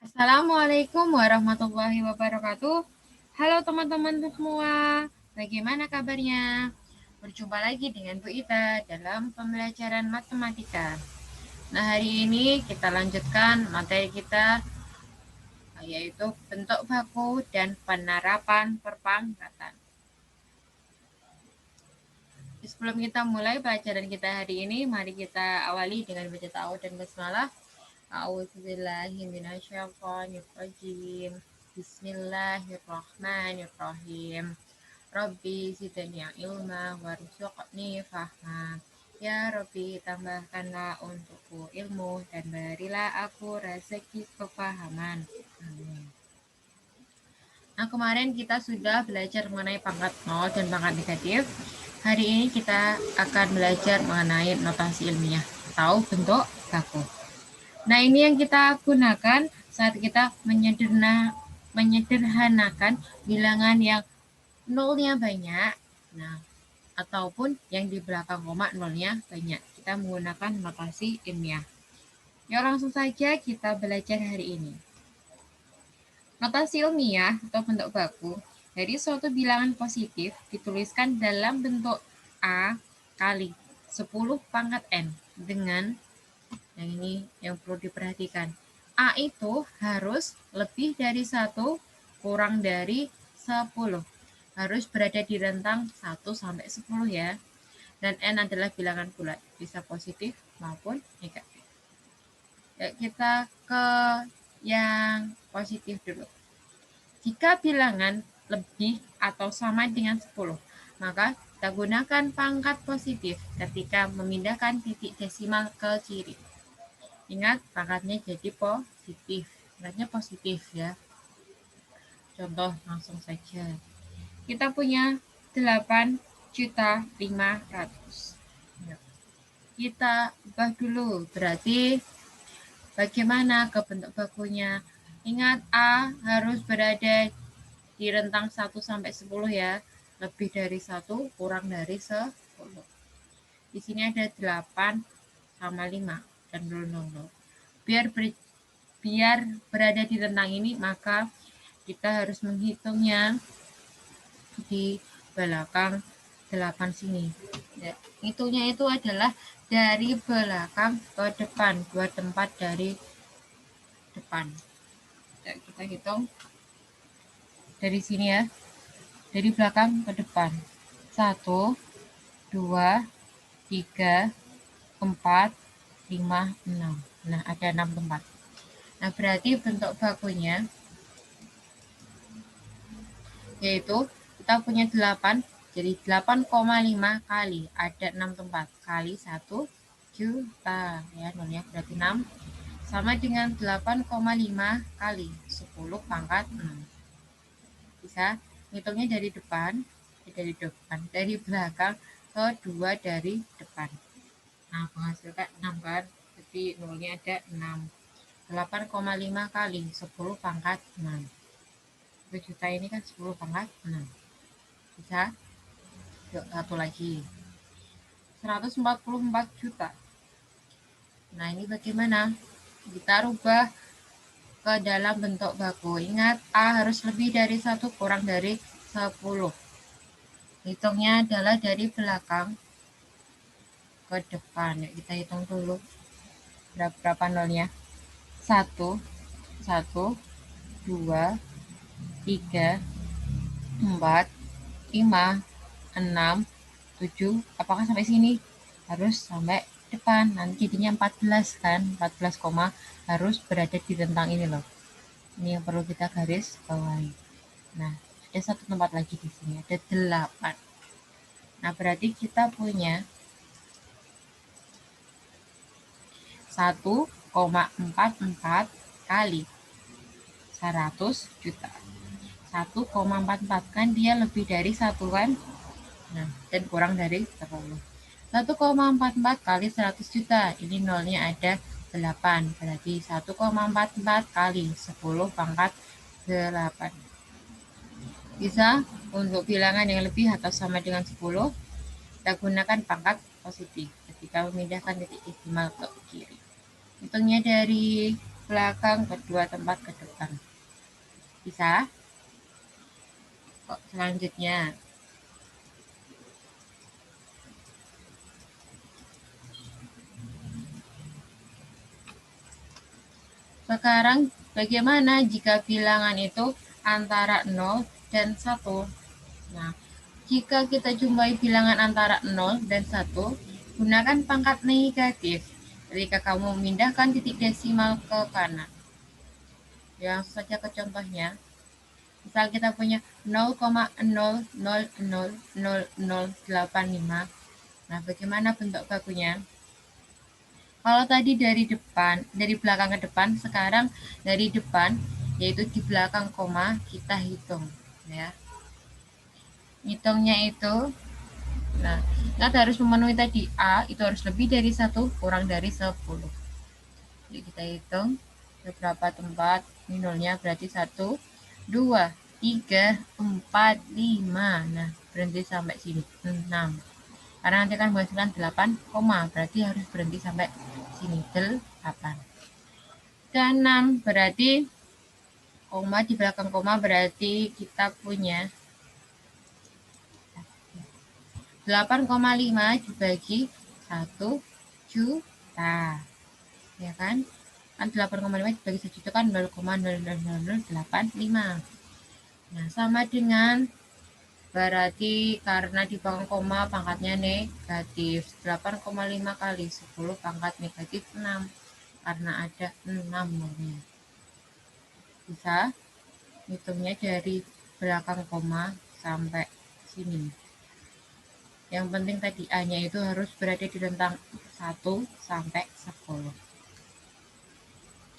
Assalamualaikum warahmatullahi wabarakatuh. Halo teman-teman semua, bagaimana kabarnya? Berjumpa lagi dengan Bu Ita dalam pembelajaran matematika. Nah, hari ini kita lanjutkan materi kita, yaitu bentuk baku dan penerapan perpangkatan. Sebelum kita mulai pelajaran kita hari ini, mari kita awali dengan baca ta'awudz dan basmalah. A'udzubillahiminasyaitonirrajim. Bismillahirrahmanirrahim. Rabbi zidni ilma warzuqni fahma. Ya Rabbi, tambahkanlah untukku ilmu dan berilah aku rezeki kepahaman. Amin. Nah, kemarin kita sudah belajar mengenai pangkat nol dan pangkat negatif. Hari ini kita akan belajar mengenai notasi ilmiah atau bentuk baku. Nah, ini yang kita gunakan saat kita menyederhanakan bilangan yang nolnya banyak, nah, ataupun yang di belakang koma nolnya banyak. Kita menggunakan notasi ilmiah. Ya, langsung saja kita belajar hari ini. Notasi ilmiah atau bentuk baku dari suatu bilangan positif dituliskan dalam bentuk A kali 10 pangkat N dengan yang ini yang perlu diperhatikan. A itu harus lebih dari 1 kurang dari 10. Harus berada di rentang 1 sampai 10 ya. Dan N adalah bilangan bulat, bisa positif maupun negatif. Ya, kita ke yang positif dulu. Jika bilangan lebih atau sama dengan 10, maka kita gunakan pangkat positif ketika memindahkan titik desimal ke kiri. Ingat, pangkatnya jadi positif. Pangkatnya positif ya. Contoh langsung saja. Kita punya 8.500.000. Kita ubah dulu. Berarti bagaimana ke bentuk bakunya? Ingat, A harus berada di rentang 1 sampai 10 ya. Lebih dari 1 kurang dari 10. Di sini ada 8 sama 5 dan 0. Biar berada di rentang ini, maka kita harus menghitungnya di belakang 8 sini. Ya, hitungnya itu adalah dari belakang ke depan, 2 tempat dari depan. Ya, kita hitung dari sini ya, dari belakang ke depan. 1, 2, 3, 4, 5, 6. Nah, ada 6 tempat. Nah, berarti bentuk bakunya yaitu kita punya 8, jadi 8,5 kali ada 6 tempat kali 1 juta ya, nolnya berarti 6 sama dengan 8,5 kali 10 pangkat 6. Bisa hitungnya dari depan, dari belakang ke 2 dari depan. Nah, menghasilkan 6 kan, jadi nolnya ada 6. 8,5 kali 10 pangkat 6. 1 juta ini kan 10 pangkat 6. Bisa? Yuk, satu lagi. 144 juta. Nah, ini bagaimana? Kita rubah ke dalam bentuk baku. Ingat, A harus lebih dari 1 kurang dari 10. Hitungnya adalah dari belakang ke depan. Yuk, kita hitung dulu. Berapa nolnya? 1, 1, 2, 3, 4, 5, 6, 7. Apakah sampai sini? Harus sampai depan. Nanti jadinya 14 kan? 14, harus berada di rentang ini loh. Ini yang perlu kita garis bawahi. Nah, ada satu tempat lagi di sini, ada 8. Nah, berarti kita punya 1,44 kali 100 juta. 1,44 kan dia lebih dari 1 kan? Nah, dan kurang dari 10. 1,44 kali 100 juta. Ini nolnya ada 8. Berarti 1,44 kali 10 pangkat 8. Bisa untuk bilangan yang lebih atau sama dengan 10, kita gunakan pangkat positif ketika memindahkan titik desimal ke kiri. Hitungnya dari belakang, kedua tempat ke depan. Bisa? Kok selanjutnya? Sekarang bagaimana jika bilangan itu antara 0 dan 1? Nah, jika kita jumpai bilangan antara 0 dan 1, gunakan pangkat negatif ketika kamu memindahkan titik desimal ke kanan. Langsung saja ke contohnya. Misal kita punya 0,00000085. Nah, bagaimana bentuk bakunya? Kalau tadi dari belakang ke depan, sekarang dari depan, yaitu di belakang koma, kita hitung. Ya. Hitungnya itu, nah, kita harus memenuhi tadi A, itu harus lebih dari 1, kurang dari 10. Jadi kita hitung beberapa tempat, ini nolnya berarti 1, 2, 3, 4, 5. Nah, berhenti sampai sini, 6. Karena nanti akan menghasilkan 8, berarti harus berhenti sampai sini, 8. Dan 6 berarti koma di belakang koma berarti kita punya 8,5 dibagi 1 juta. Ya kan? Kan 8,5 dibagi 1 juta kan 0,00085. Nah, sama dengan berarti karena di belakang koma pangkatnya negatif. 8,5 kali 10 pangkat negatif 6. Karena ada 6 nolnya. Bisa hitungnya dari belakang koma sampai sini. Yang penting tadi A-nya itu harus berada di rentang 1 sampai 10.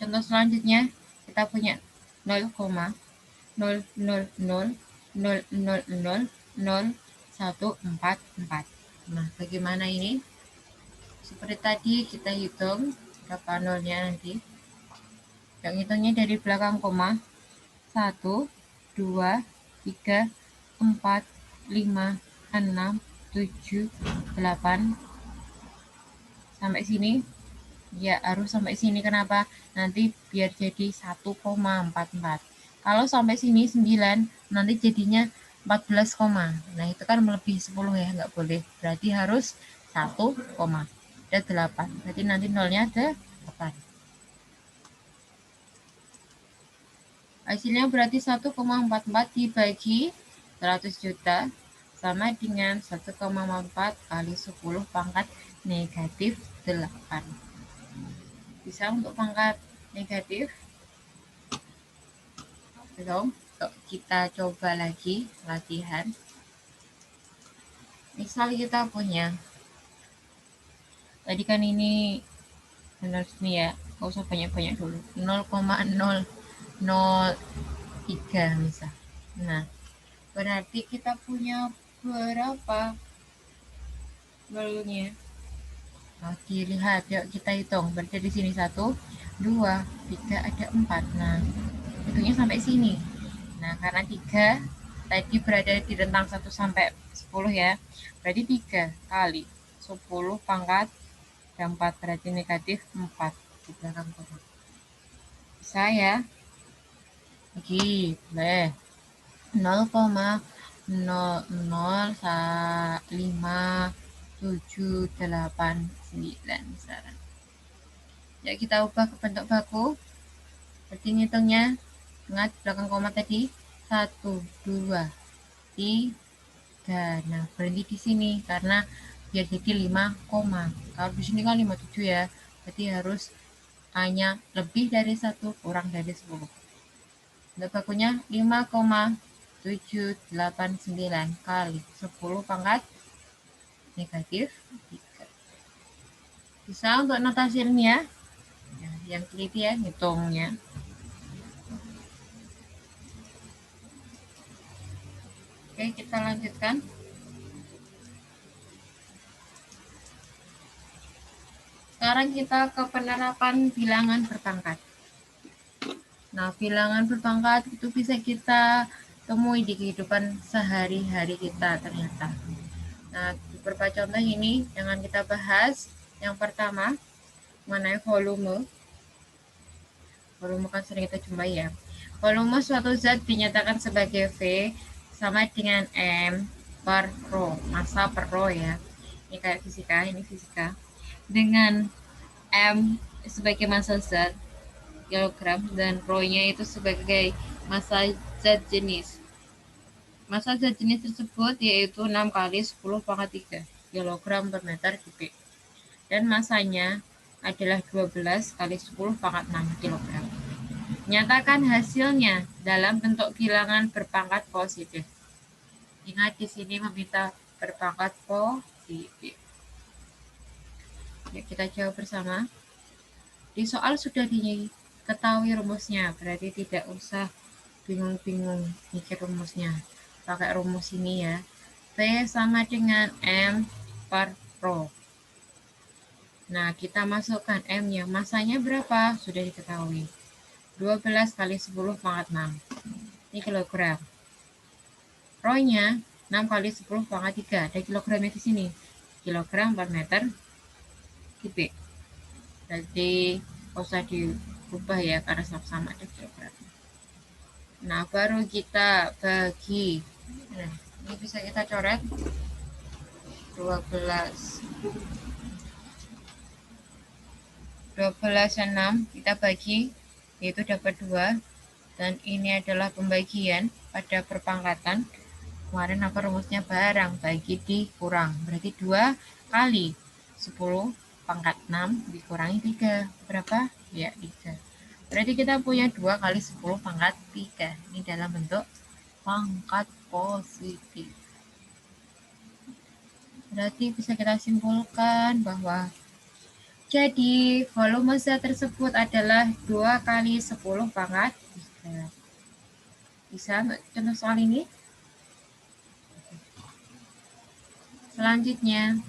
Contoh selanjutnya, kita punya 0,00000000144. Nah, bagaimana ini? Seperti tadi kita hitung berapa nolnya nanti. Yang hitungnya dari belakang koma. 1, 2, 3, 4, 5, 6, 7, 8. Sampai sini. Ya, harus sampai sini. Kenapa? Nanti biar jadi 1,44. Kalau sampai sini 9, nanti jadinya 14, nah itu kan melebihi 10 ya, nggak boleh. Berarti harus 1, ada 8. Berarti nanti nolnya ada 8. Hasilnya berarti 1,44 dibagi 100 juta sama dengan 1,4 kali 10 pangkat negatif 8. Bisa untuk pangkat negatif? Belum? Kita coba lagi latihan. Misal kita punya, tadi kan ini benar sini ya, nggak usah banyak-banyak dulu, 0,003 misal. Nah, berarti kita punya berapa nolnya? Nah, dilihat, yuk kita hitung. Berarti di sini 1, 2, 3, ada 4. Nah, hitungnya sampai sini. Nah, karena 3 tadi berada di rentang 1 sampai 10 ya. Berarti 3 kali 10 pangkat dan 4 berarti negatif 4 di belakang koma. Bisa ya? Oke, boleh. 0,00578 misalnya. Ya, kita ubah ke bentuk baku. Berarti ngitungnya ingat belakang koma tadi 1, 2, 3. Nah, berhenti di sini karena biar jadi 5, kalau di sini kan 57 ya, berarti harus hanya lebih dari 1 kurang dari 10. Bentuk bakunya 5,789 kali 10 pangkat negatif 3. Bisa untuk notasi ilmiah yang teliti ya hitungnya. Oke, kita lanjutkan. Sekarang kita ke penerapan bilangan berpangkat. Nah, bilangan berpangkat itu bisa kita temui di kehidupan sehari-hari kita ternyata. Nah, beberapa contoh ini yang kita bahas. Yang pertama, mengenai volume. volume kan sering kita jumpai ya. Volume suatu zat dinyatakan sebagai V sama dengan M per rho, massa per rho ya. Ini kayak fisika, ini fisika. Dengan M sebagai massa zat kilogram dan rho-nya itu sebagai massa zat jenis. Massa zat jenis tersebut yaitu 6 kali 10 pangkat 3 kilogram per meter kubik. Dan masanya adalah 12 kali 10 pangkat 6 kilogram. Nyatakan hasilnya dalam bentuk bilangan berpangkat positif. Ingat di sini meminta berpangkat positif. Yuk kita jawab bersama. Di soal sudah diketahui rumusnya, berarti tidak usah bingung-bingung mikir rumusnya. Pakai rumus ini ya. V sama dengan M per rho. Nah, kita masukkan M-nya. Masanya berapa? Sudah diketahui. 12 kali 10 pangkat 6. Ini kilogram. Rho-nya 6 kali 10 pangkat 3. Ada kilogramnya di sini. Kilogram per meter kubik. Jadi, nggak usah diubah ya, karena sama-sama ada kilogram. Nah, baru kita bagi. Nah, ini bisa kita coret 12 dan 6 kita bagi, yaitu dapat 2. Dan ini adalah pembagian pada perpangkatan. Kemarin apa rumusnya barang, bagi dikurang. Berarti 2 kali 10 pangkat 6 dikurangi 3. Berapa? Ya, 3. Berarti kita punya 2 kali 10 pangkat 3. Ini dalam bentuk pangkat positif. Berarti bisa kita simpulkan bahwa jadi volume zat tersebut adalah 2 kali 10 pangkat 3. Bisa untuk contoh soal ini? Selanjutnya,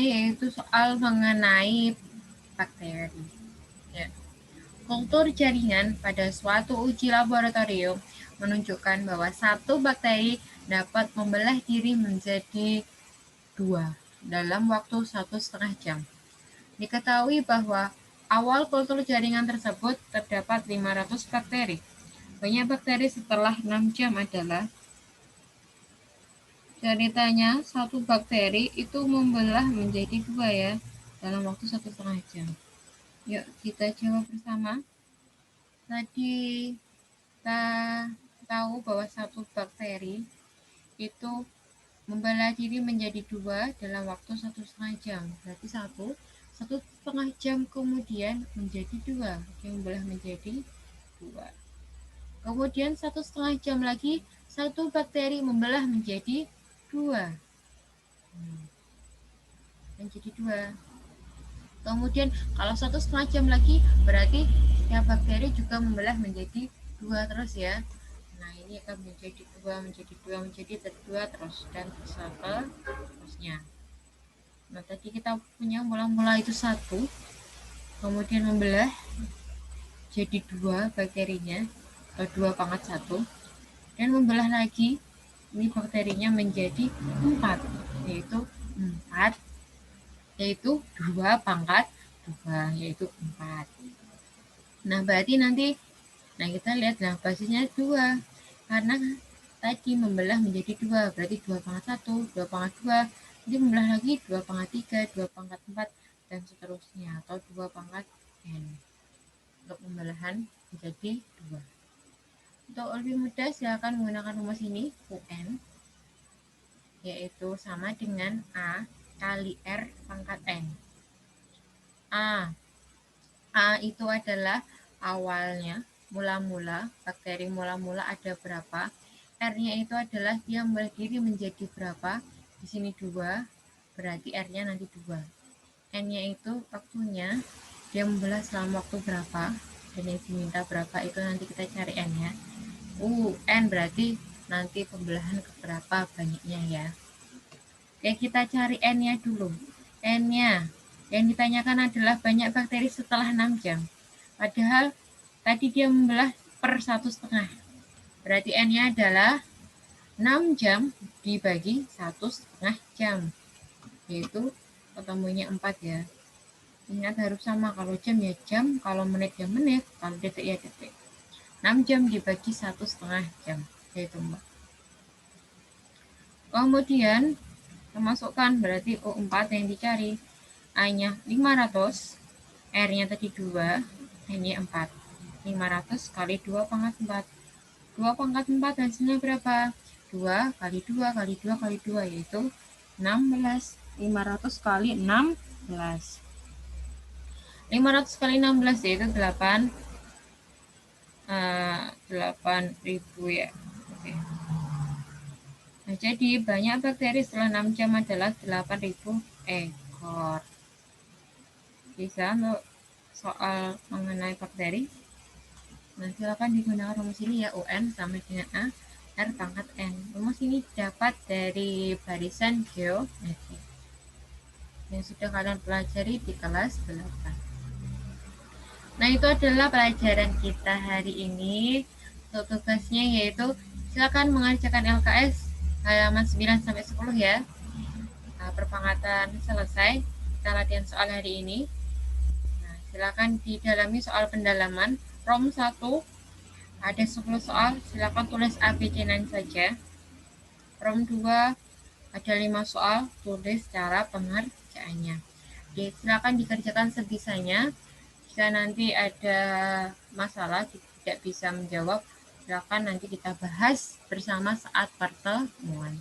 yaitu soal mengenai bakteri. Ya. Kultur jaringan pada suatu uji laboratorium menunjukkan bahwa satu bakteri dapat membelah diri menjadi 2 dalam waktu 1,5 jam. Diketahui bahwa awal kultur jaringan tersebut terdapat 500 bakteri. Banyak bakteri setelah 6 jam adalah, ceritanya satu bakteri itu membelah menjadi 2 ya, dalam waktu 1,5 jam. Yuk kita jawab bersama. Tadi kita tahu bahwa satu bakteri itu membelah diri menjadi 2 dalam waktu 1,5 jam. Berarti 1,5 jam kemudian menjadi 2. Yang membelah menjadi 2. Kemudian 1,5 jam lagi satu bakteri membelah menjadi 2. Menjadi 2. Kemudian kalau 1,5 jam lagi berarti setiap bakteri juga membelah menjadi 2 terus ya. Nah, ini akan menjadi 2, menjadi 2, menjadi 2 terus dan seterusnya. Nah, tadi kita punya mula-mula itu 1, kemudian membelah jadi 2 bakterinya, atau 2 pangkat 1, dan membelah lagi, ini bakterinya menjadi 4, yaitu 2 pangkat 2, yaitu 4. Nah, berarti nanti, kita lihat, basisnya 2, karena tadi membelah menjadi 2, berarti 2 pangkat 1, 2 pangkat 2, jadi membelah lagi 2 pangkat 3, 2 pangkat 4, dan seterusnya, atau 2 pangkat n. Untuk pembelahan menjadi 2. Untuk lebih mudah, silakan menggunakan rumus ini, UN, yaitu sama dengan A kali R pangkat N. A itu adalah awalnya, mula-mula, bakteri mula-mula ada berapa. R-nya itu adalah dia membelah diri menjadi berapa. Di sini 2, berarti R-nya nanti 2. N-nya itu waktunya, dia membelah selama waktu berapa, dan yang diminta berapa itu nanti kita cari N-nya. N berarti nanti pembelahan keberapa banyaknya ya. Oke, kita cari N-nya dulu. N-nya yang ditanyakan adalah banyak bakteri setelah 6 jam. Padahal tadi dia membelah per 1,5. Berarti N-nya adalah 6 jam dibagi 1,5 jam, yaitu ketemunya 4 ya. Ingat harus sama, kalau jam ya jam, kalau menit ya menit, kalau detik ya detik. 6 jam dibagi 1,5 jam, yaitu 4. Kemudian masukkan berarti U4 yang dicari. A-nya 500, R-nya tadi 2, N-nya 4. 500 kali 2 pangkat 4. 2 pangkat 4 hasilnya berapa? 2 kali 2 kali 2 kali 2, yaitu 16. 500 kali 16. 500 kali 16 yaitu 8.000 ya. Oke. Nah, jadi banyak bakteri setelah 6 jam adalah 8.000 ekor. Bisa untuk soal mengenai bakteri. Nah, silakan digunakan rumus ini ya, UN sama dengan A, R pangkat N. Rumus ini dapat dari barisan geometri yang sudah kalian pelajari di kelas 8. Nah, itu adalah pelajaran kita hari ini. Untuk tugasnya yaitu silakan mengerjakan LKS halaman 9 sampai 10 ya. Nah, perpangkatan selesai. Kita latihan soal hari ini. Nah, silakan didalami soal pendalaman. Rom 1 ada 10 soal, silakan tulis A, B, C, saja. Rom 2 ada 5 soal, tulis cara pengerjaannya. Oke, silakan dikerjakan sebisanya. Jika nanti ada masalah tidak bisa menjawab, silakan nanti kita bahas bersama saat pertemuan.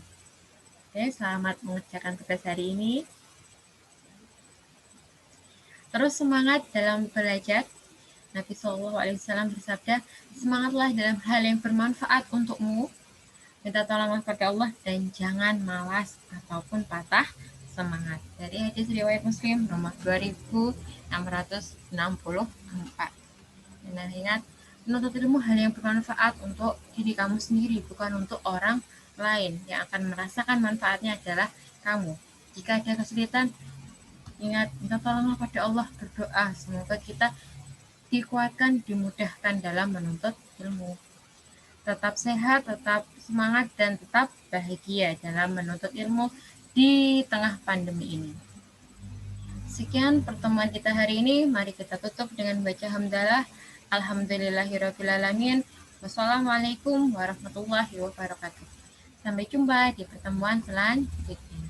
Oke, selamat mengerjakan tugas hari ini. Terus semangat dalam belajar. Nabi SAW bersabda, semangatlah dalam hal yang bermanfaat untukmu. Minta tolonglah pada Allah dan jangan malas ataupun patah semangat. Dari hadis riwayat Muslim nomor 2664. Nah, ingat, menuntut ilmu hal yang bermanfaat untuk diri kamu sendiri, bukan untuk orang lain. Yang akan merasakan manfaatnya adalah kamu. Jika ada kesulitan, ingat, minta tolonglah pada Allah, berdoa. Semoga kita dikuatkan, dimudahkan dalam menuntut ilmu. Tetap sehat, tetap semangat, dan tetap bahagia dalam menuntut ilmu di tengah pandemi ini. Sekian pertemuan kita hari ini. Mari kita tutup dengan baca hamdalah. Alhamdulillahirrabbilalamin. Wassalamualaikum warahmatullahi wabarakatuh. Sampai jumpa di pertemuan selanjutnya.